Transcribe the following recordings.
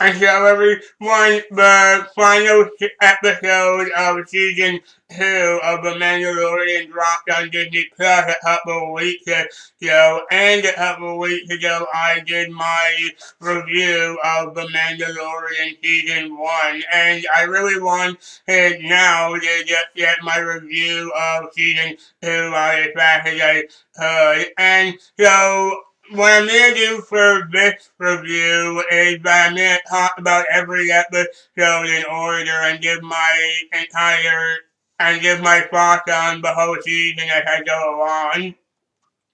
And so everyone, the final episode of season 2 of The Mandalorian dropped on Disney Plus a couple of weeks ago, and a couple of weeks ago I did my review of The Mandalorian season 1, and I really want now to just get my review of season 2 as fast as I could. And so what I'm going to do for this review is that I'm going to talk about every episode in order and give my thoughts on the whole season as I go along.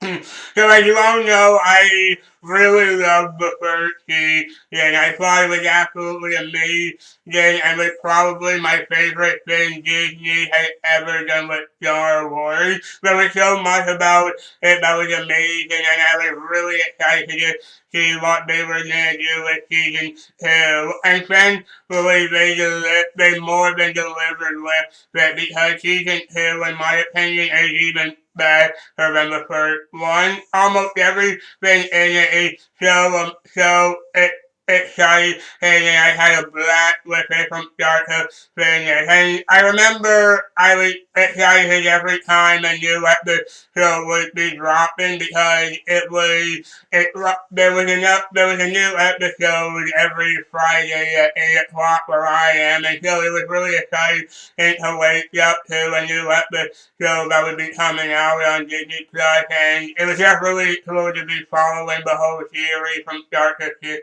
So as you all know, I really loved the first season. I thought it was absolutely amazing and was probably my favorite thing Disney had ever done with Star Wars. There was so much about it that was amazing, and I was really excited to see what they were going to do with season 2. And thankfully they more than delivered with it, because season 2, in my opinion, is even better than the first one. Almost everything in it is so exciting, and I had a blast with it from start to finish. And I remember I was excited every time a new episode would be dropping, because there was a new episode every Friday at 8 o'clock where I am, and so it was really exciting to wake up to a new episode that would be coming out on Disney Plus, and it was just really cool to be following the whole series from start to finish.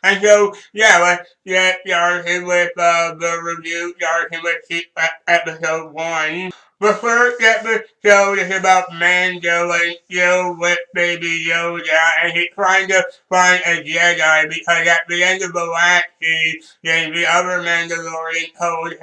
And so, yeah, let's get started with the review, starting with episode 1. The first episode is about Mando and still with Baby Yoda, and he's trying to find a Jedi, because at the end of the last season, the other Mandalorian told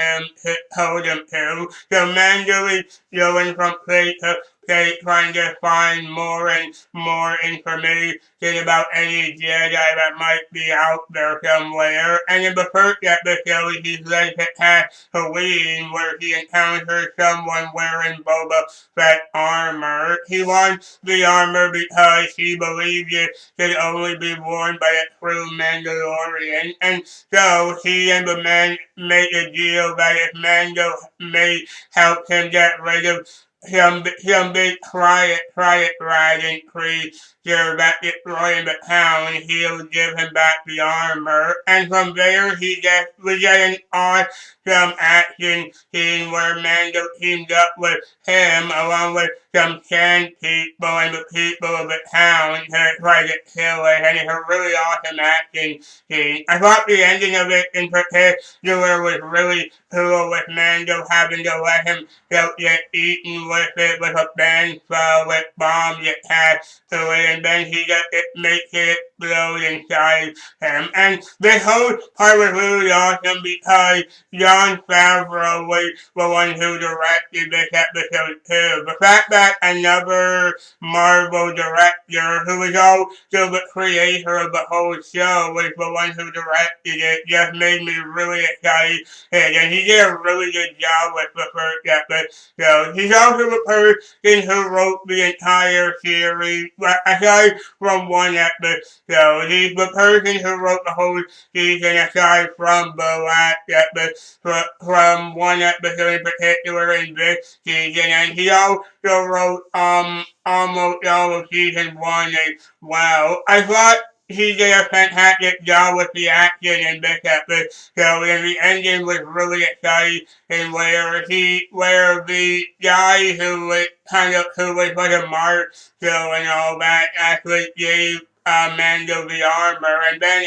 him to. So Mando is going from place to place, trying to find more and more information about any Jedi that might be out there somewhere. And in the first episode, he's led to Tatooine, where he encounters someone wearing Boba Fett armor. He wants the armor because he believes it can only be worn by a true Mandalorian. And so he and the man make a deal that if Mando may help him get rid of him big quiet riding creature that destroying the town, he'll give him back the armor. And from there we get an awesome action scene where Mando teamed up with him along with some sand people and the people of the town to try to kill it, and it's a really awesome action scene. I thought the ending of it in particular was really cool, with Mando having to let him get eaten with it with a bandsaw with bombs attached to it, and then it makes it explode inside him. And this whole part was really awesome because Jon Favreau was the one who directed this episode too. The fact that another Marvel director, who was also the creator of the whole show, was the one who directed it, just made me really excited, and he did a really good job with the first episode. He's also the person who wrote the entire series, aside from one episode. He's the person who wrote the whole season, aside from the last episode, from one episode in particular in this season, and he also wrote almost all of season 1 as well. I thought he did a fantastic job with the action in this episode, and the ending was really exciting, and where the guy who was like a marshal and all that actually gave Mando the armor, and then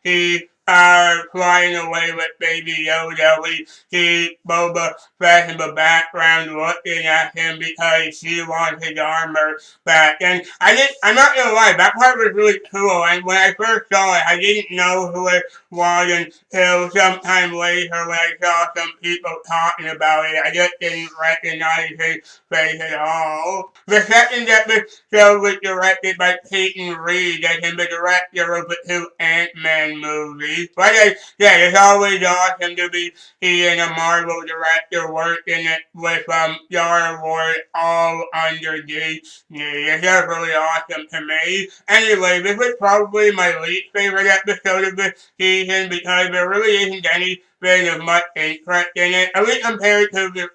he flying away with Baby Yoda. We see Boba Fett in the background looking at him because she wants his armor back. And I'm not gonna lie, that part was really cool. And when I first saw it, I didn't know who it was until sometime later when I saw some people talking about it. I just didn't recognize his face at all. The second episode was directed by Peyton Reed, as in the director of the two Ant-Man movies. movie. But yeah, it's always awesome to be seeing a Marvel director working it with Star Wars all under the knee. It's just really awesome to me. Anyway, this was probably my least favorite episode of the season because there really isn't anything of much interest in it, at least compared to the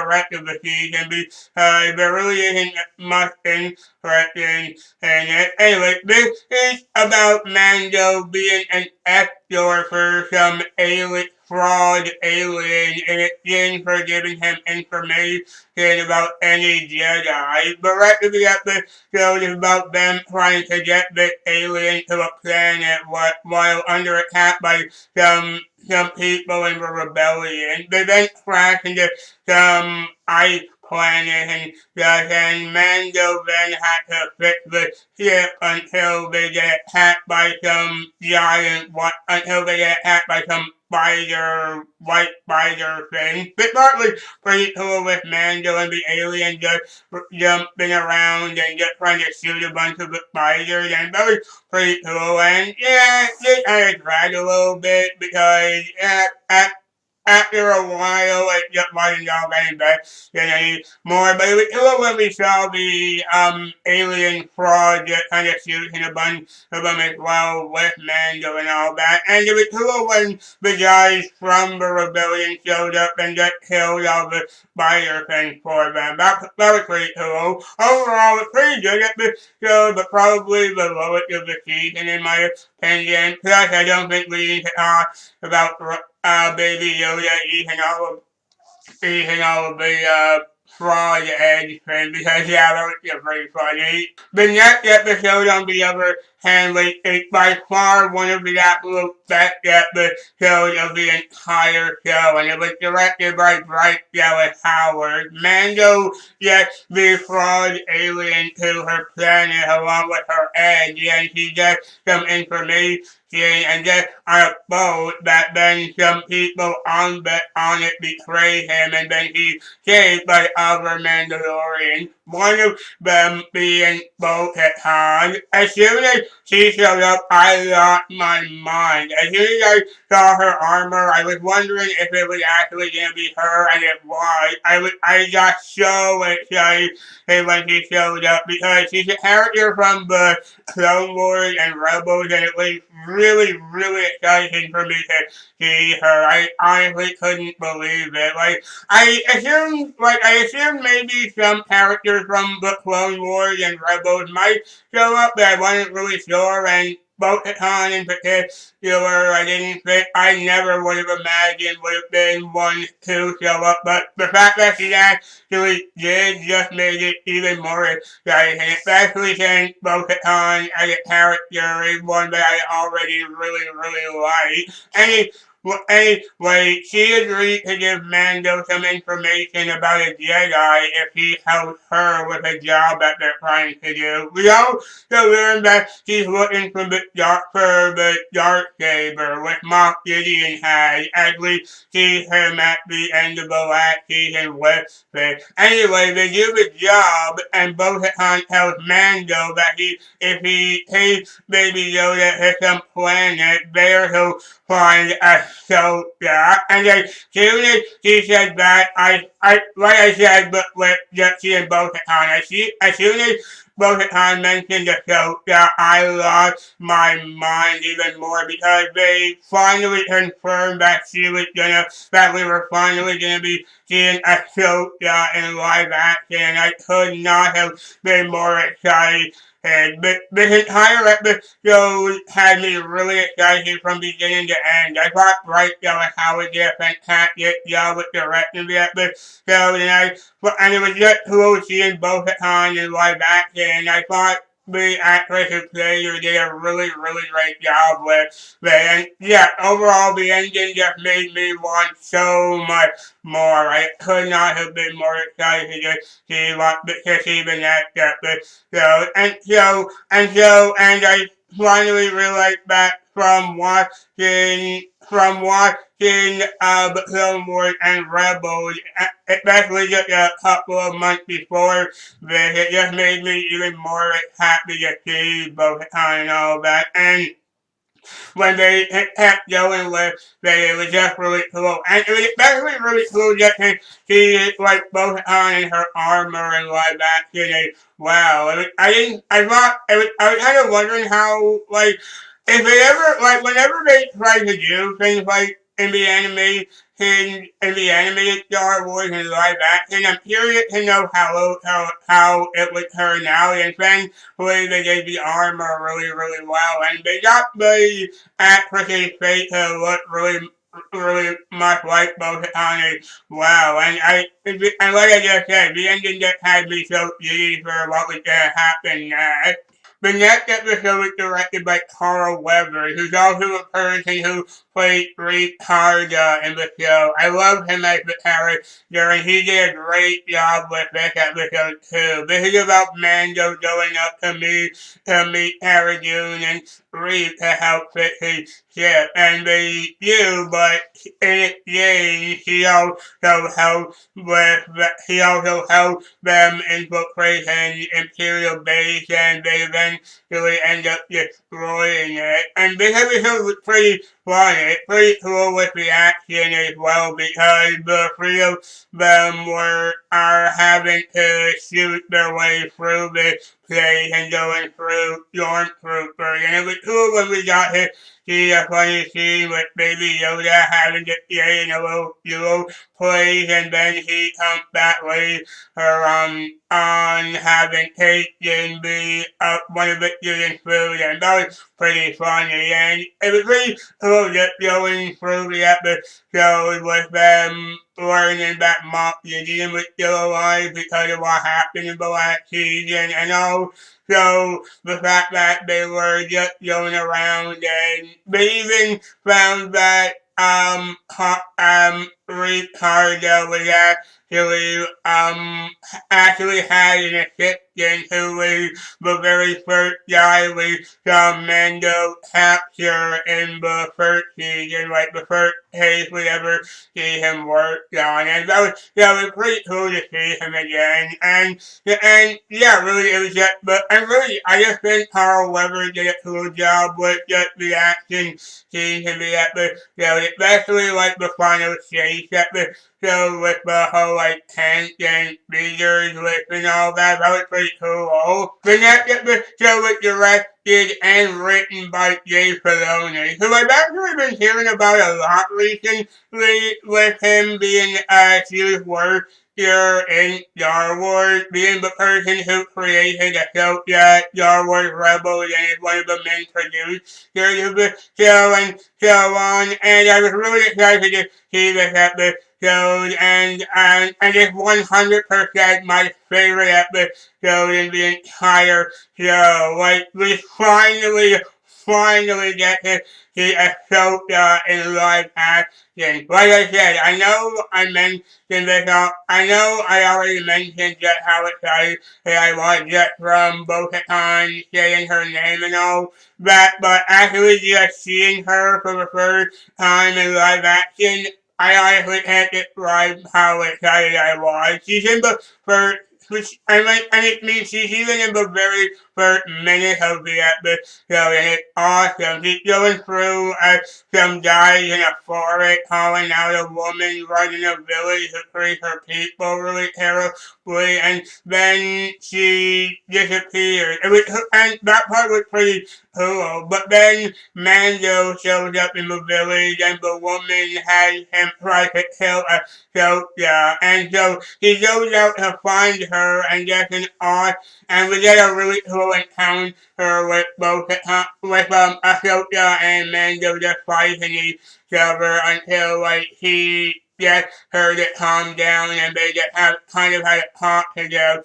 rest of the season, because there really isn't much interest in it. Anyway, this is about Mando being an actor for some alien fraud alien in exchange for giving him information about any Jedi. The rest of the episode is about them trying to get this alien to a planet while under attack by some people in the rebellion. They then crash into some ice planet and Mando then had to fix the ship until they get attacked by some until they get attacked by some white spider thing. It's partly pretty cool with Mando and the alien just jumping around and just trying to shoot a bunch of the spiders, and that was pretty cool. And yeah, it kind of dragged a little bit because after a while, it just wasn't all getting better anymore. But it was cool when we saw the alien fraud just kind of shooting a bunch of them as well with Mando and all that. And it was cool when the guys from the rebellion showed up and just killed all the spider things for them. That was pretty cool. Overall, it's pretty good episode, but probably the lowest of the season in my opinion. Plus, I don't think we need to talk about Baby Yoda eating all of the fraud eggs thing because yeah, that was just pretty funny. The next episode, on the other hand, is by far one of the absolute best episodes of the entire show, and it was directed by Bryce Dallas Howard. Mando gets the fraud alien to her planet along with her egg, and she gets some information and just on a boat that then some people on it betray him and then he saved by other Mandalorian. One of them being Bo-Katan. As soon as she showed up, I lost my mind. As soon as I saw her armor, I was wondering if it was actually gonna be her, and it was. I got so excited when she showed up because she's a character from the Clone Wars and Rebels, and it was really, really exciting for me to see her. I honestly couldn't believe it. I assumed maybe some characters from the Clone Wars and Rebels might show up, but I wasn't really sure, and Bo-Katan in particular, I never would have imagined would have been one to show up, but the fact that she actually did just made it even more exciting, especially since Bo-Katan as a character is one that I already really, really like. Anyway, she agreed to give Mando some information about a Jedi if he helped her with a job that they're trying to do. We also learned that she's looking for the dark saber, which Moff Gideon had, as we see him at the end of the last season with it. Anyway, they do the job, and Bo-Katan tells Mando that if he takes Baby Yoda to some planet, there he'll find a soldier. And then soon as she said that, like I said, but with Jesse and Bo-Katan, as soon as Bo-Katan mentioned the soldier, I lost my mind even more because they finally confirmed that we were finally gonna be seeing a soldier in live action, and I could not have been more excited. And this entire episode had me really excited from beginning to end. I thought Bryce Dallas Howard did a fantastic job with directing the episode, and it was just cool seeing Bo-Katan in live action. And I thought the actress who played her did a really, really great job with it. And yeah, overall, the ending just made me want so much more. I could not have been more excited to see the next episode. And I finally realized that from watching Clone Wars and Rebels, especially just a couple of months before this, it just made me even more happy to see both and all that. And when they kept going with that, it was just really cool. And it was especially really cool just to see like both on in her armor and live action. And wow, I didn't. I thought it was. I was kind of wondering how like if they ever like whenever they try to do things like in the anime in the animated Star Wars and live action, I'm curious to know how it would turn out. And thankfully they did the armor really well, and they got the actresses face to look really much like both on. Wow, and like I just said, the ending just had me so giddy for what was gonna happen next. The next episode was directed by Carl Weber, who's also a person who played Reed Harda in the show. I love him as the character, and he did a great job with this episode too. This is about Mando going up to meet Cara Dune and Reed to help fix his ship, and they do, but in exchange, he also helped them infiltrate an Imperial base, and they eventually end up destroying it. And this episode was pretty fun. It's pretty cool with the action as well, because the three of them are having to shoot their way through this place and going through Stormtroopers. And it was cool when we got to see a funny scene with Baby Yoda having to stay in a little duo place, and then he comes back later on having taken one of the students' food, and that was pretty funny. And it was really cool just going through the episode with them learning that Moff Gideon was still alive because of what happened in the last season, and also the fact that they were just going around, and they even found that Ricardo was actually had an assistant who was the very first guy we saw Mando capture in the first season, like the first case we ever see him work on. And that was pretty cool to see him again. And yeah, really, it was just, but and really, I just think Carl Weber did a cool job with just the action scenes in the episode, especially like the final chase episode with the whole like tank and speeders with and all that. That was pretty cool. The next episode was directed and written by Jay Filoni, who I've actually been hearing about a lot recently with him being a huge work here in Star Wars, being the person who created the show Star Wars Rebels and is one of the main producers of the show and so on. And I was really excited to see this episode, and it's 100% my favorite episode in the entire show. Like, we finally get to see Ahsoka in live action. Like I said, I know I already mentioned just how excited I was just from Bo-Katan saying her name and all that, but actually just seeing her for the first time in live action, I honestly can't describe how excited I was. She's in the first, and it means she's even in the very first minute of the episode, and it's awesome. She's going through some guys in a forest calling out a woman running a village to free her people really terribly, and then she disappeared. And that part was pretty cool, but then Mando shows up in the village, and the woman has him try to kill Ahsoka, and so he goes out to find her, and gets an odd, and we get a really cool encounter with both Ahsoka and Mando just fighting each other until like he gets her to calm down, and they just have kind of had a talk together.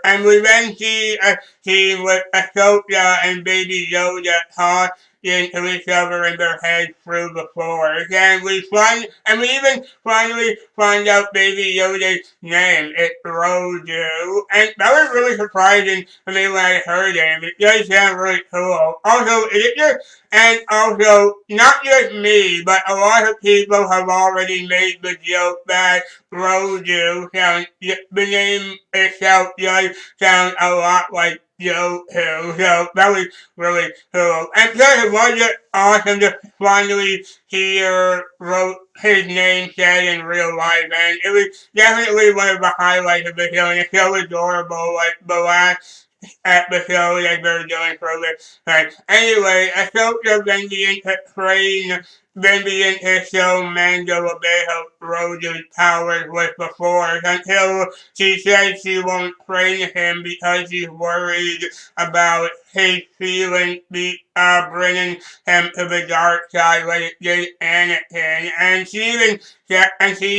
And we then see a scene with Ahsoka and Baby Yoda talk into each other in their heads through the forest. And we even finally find out Baby Yoda's name. It's Grogu. And that was really surprising to me when I heard it. It does sound really cool. Also, and also, not just me, but a lot of people have already made the joke that Grogu the name itself does sound a lot like Joe too. So that was really cool. And plus it was just awesome to finally hear wrote his name said in real life, and it was definitely one of the highlights of the show, and it's so adorable. Like the last episode that they're doing for this. Anyway, Ahsoka then began to train, then began to show Mando a bit of Rose's powers with the Force until she said she won't train him because she's worried about his feelings bringing him to the dark side like it did Anakin. And she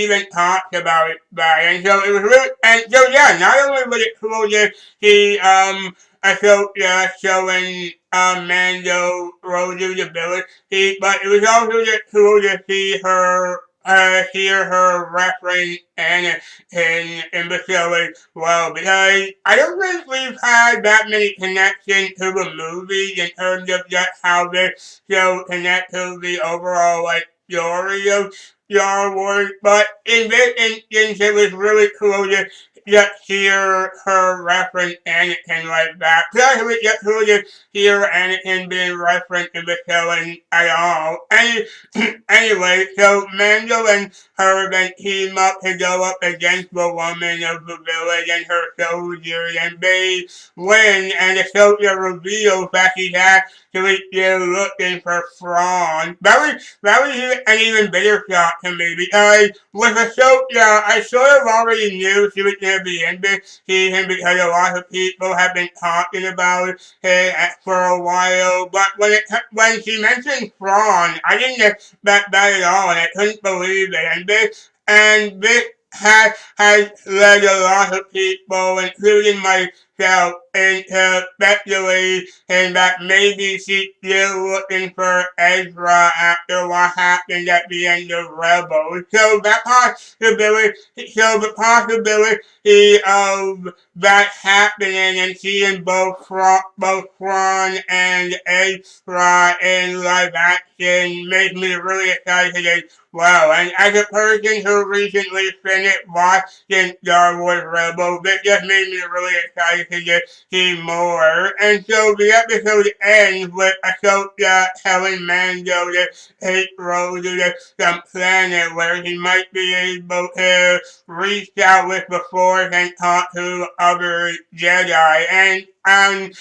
even talked about it that. And so it was really, and so yeah, not only was it cool to see Ahsoka showing Mando Rose's ability, but it was also just cool to see her hear her reference in the show as well, because I don't think we've had that many connections to the movies in terms of just how this show connects to the overall like story of Star Wars. But in this instance, it was really cool to just hear her reference Anakin like that. Plus, it was just cool to hear Anakin being referenced in the show at all. Anyway, so Mando and her then team up to go up against the woman of the village and her soldiers, and they win, and the soldier reveals that he's actually still looking for Thrawn. That was an even bigger shock to me, because with Ahsoka, I sort of already knew she was going to be in this season because a lot of people have been talking about it for a while, but when she mentioned Thrawn, I didn't expect that at all, and I couldn't believe it. And this has led a lot of people, including myself, into speculating that maybe she's still looking for Ezra after what happened at the end of Rebels. So the possibility of that happening and seeing both Thrawn and Ezra in live action makes me really excited as well. And as a person who recently finished watching Star Wars Rebels, it just made me really excited to see more. And so the episode ends with Ahsoka telling Mando to take Rose to some planet where he might be able to reach out with the Force and talk to other Jedi. And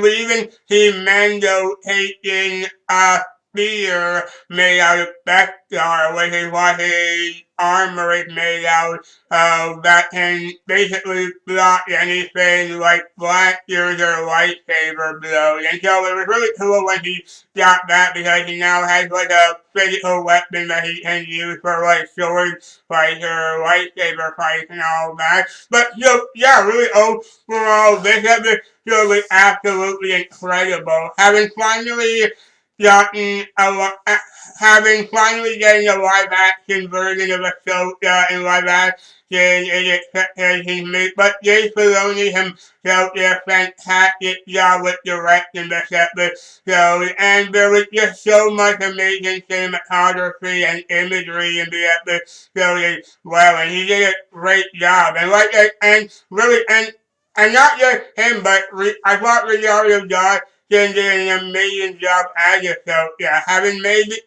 we even see Mando taking a spear made out of Beskar, which is what his armor is made out of, that can basically block anything like blasters or lightsaber blows. And so it was really cool when he got that, because he now has like a physical weapon that he can use for like sword fights or lightsaber fights and all that. But so yeah, really overall this episode was absolutely incredible. Gotten a having finally getting a live action version of Ahsoka in live action is expectations meet, but Dave Filoni himself did a fantastic job with directing this episode, and there was just so much amazing cinematography and imagery in the episode as well, and he did a great job, and really, and not just him, but I thought Rosario Dawson did an amazing job as Ahsoka, having made it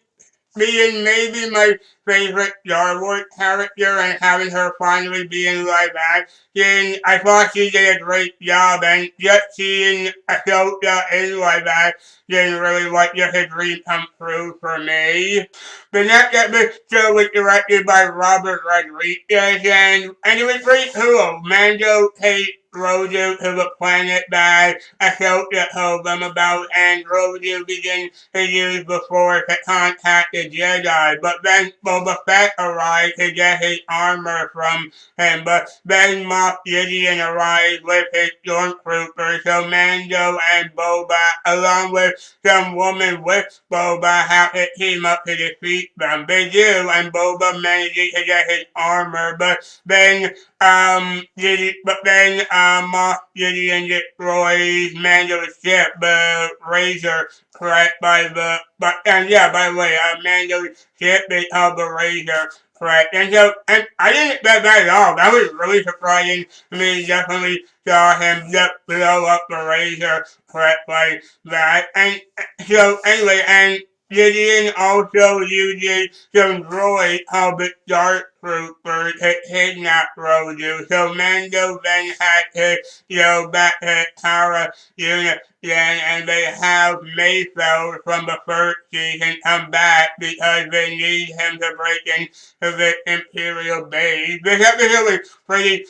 being maybe my favorite Star Wars character, and having her finally be in live action, I thought she did a great job, and just seeing Ahsoka in live action really like just a dream come true for me. The next episode was directed by Robert Rodriguez, and it was pretty cool. Mando takes Rosu to the planet that Ahsoka told them about, and Rosu begins to use the Force to contact the Jedi, but then Boba Fett arrives to get his armor from him, but then Moff Gideon arrives with his stormtroopers, so Mando and Boba, along with some woman with Boba, have to team up to defeat them. They do, and Boba manages to get his armor, Moff Gideon destroys Mando's ship, the Razor, correct by the, by the way, Mando's ship is called the Razor, correct. And I didn't expect that at all. That was really surprising to me. Definitely saw him just blow up the razor correct like that. And so anyway, and Gideon also uses some droid called the Dark Trooper to kidnap Rodu. So Mando then had to go back to Cara unit again, and they have Mayfeld from the first season come back because they need him to break into the Imperial base. This episode was pretty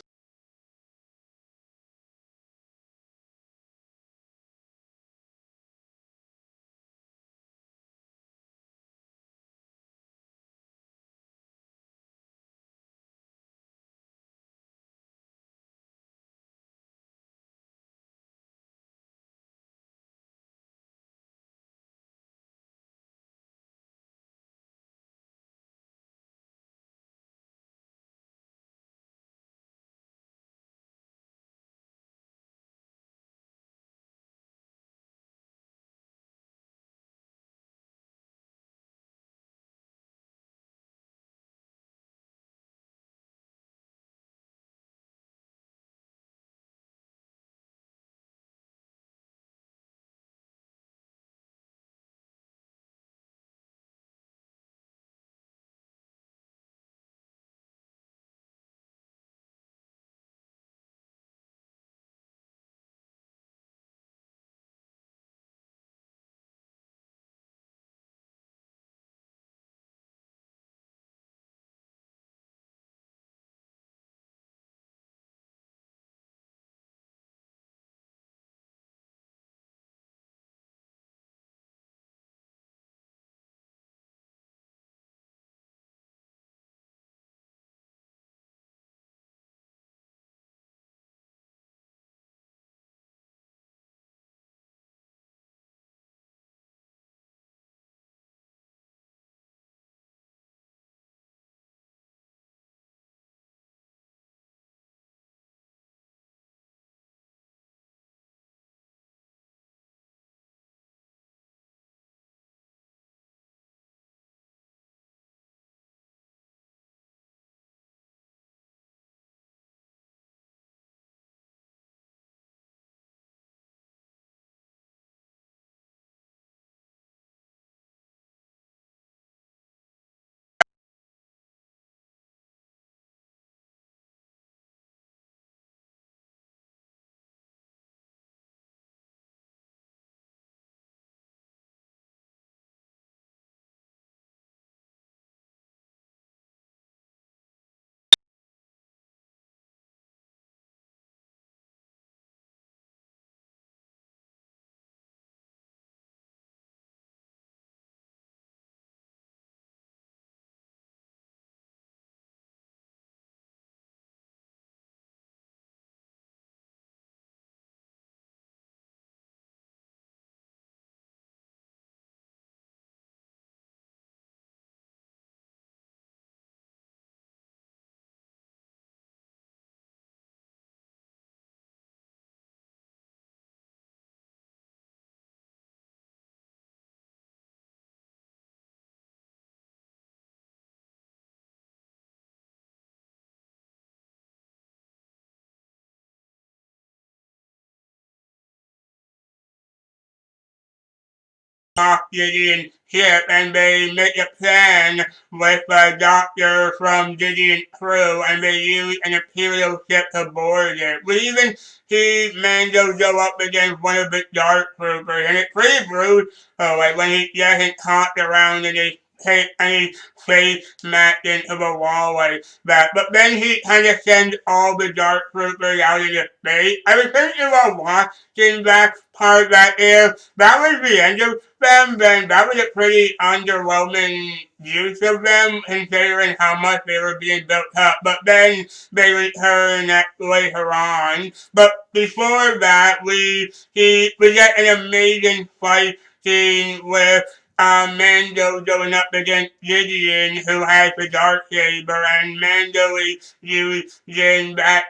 off Gideon's ship and they make a plan with a doctor from Gideon's crew and they use an Imperial ship to board it. We even see Mando go up against one of the Dark Troopers and it's pretty brutal. Like when he gets caught around and he take any face smacked into the wall like that. But then he kind of sends all the Dark Troopers out into space. I was thinking about watching that part that if that was the end of them, then that was a pretty underwhelming use of them considering how much they were being built up. But then they return later on. But before that, we get an amazing fight scene with Mando going up against Gideon, who has the dark saber, and Mando is using that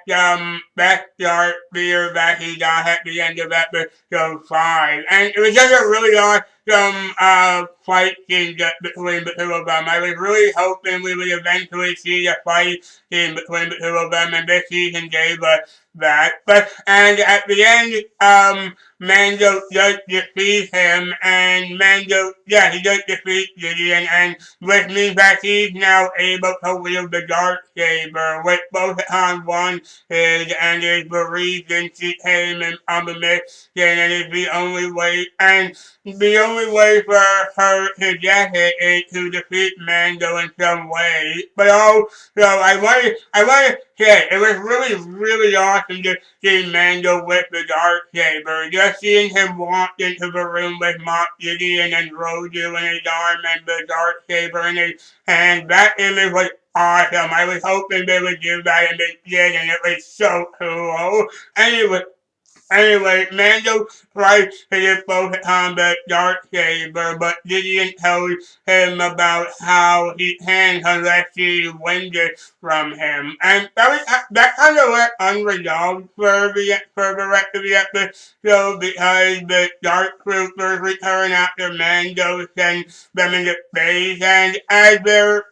dark spear that he got at the end of episode 5. And it was just a really fight scene between the two of them. I was really hoping we would eventually see a fight scene between the two of them, and this season gave us that. But and at the end, Mando does defeat him, and Mando, yeah, he does defeat Gideon, and which means that he's now able to wield the dark saber, which both Han won his, and is the reason she came in on the mission, and is the only way, and the only way for her to get it is to defeat Mando in some way. But also, I wanted to say, it was really, really awesome to see Mando with the dark saber. Just seeing him walk into the room with Moff Gideon and Roju in his arm and the dark saber in his hand, that image was awesome. I was hoping they would do that, and they did, and it was so cool. Anyway, Anyway, Mando tries to dispose of the dark saber, but Gideon tells him about how he can unless he wins it from him. And that kind of went unresolved for the rest of the episode because the Dark Troopers return after Mando sends them into space, and as they're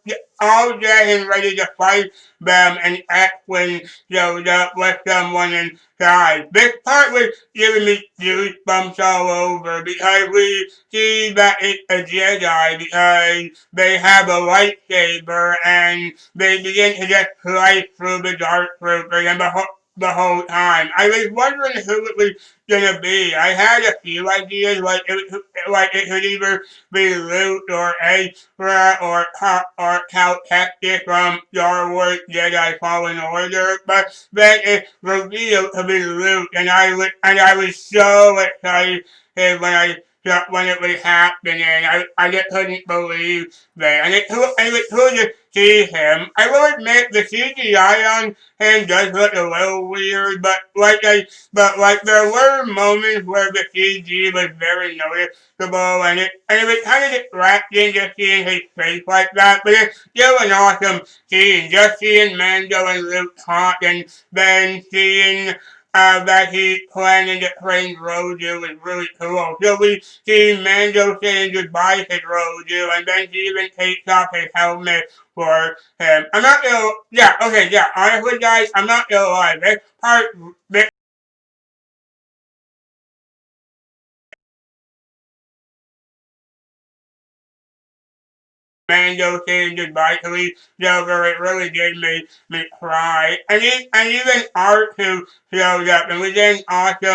all getting ready to fight them, and X-Wing shows up with someone inside. This part was giving me goosebumps all over because we see that it's a Jedi because they have a lightsaber and they begin to just slice through the Dark Troopers and the whole time. I was wondering who it was gonna be. I had a few ideas, like it could either be Luke or Ezra or Cal Kestis from Star Wars Jedi Fallen Order, but then it revealed to be Luke, and I was so excited when it was happening. I just couldn't believe that, and it cool to see him. I will admit the CGI on him does look a little weird, but there were moments where the CG was very noticeable, and it was kind of distracting just seeing his face like that. But it's still an awesome scene, just seeing Mando and Luke talk, and then seeing that he's planning to train Roju is really cool. So we see Mando saying goodbye to Roju, and then he even takes off his helmet for him. I'm not gonna, yeah, okay, yeah, honestly, guys, I'm not gonna lie. This Mando saying goodbye to each other, it really did make me cry. And even R2 showed up, and we did an awesome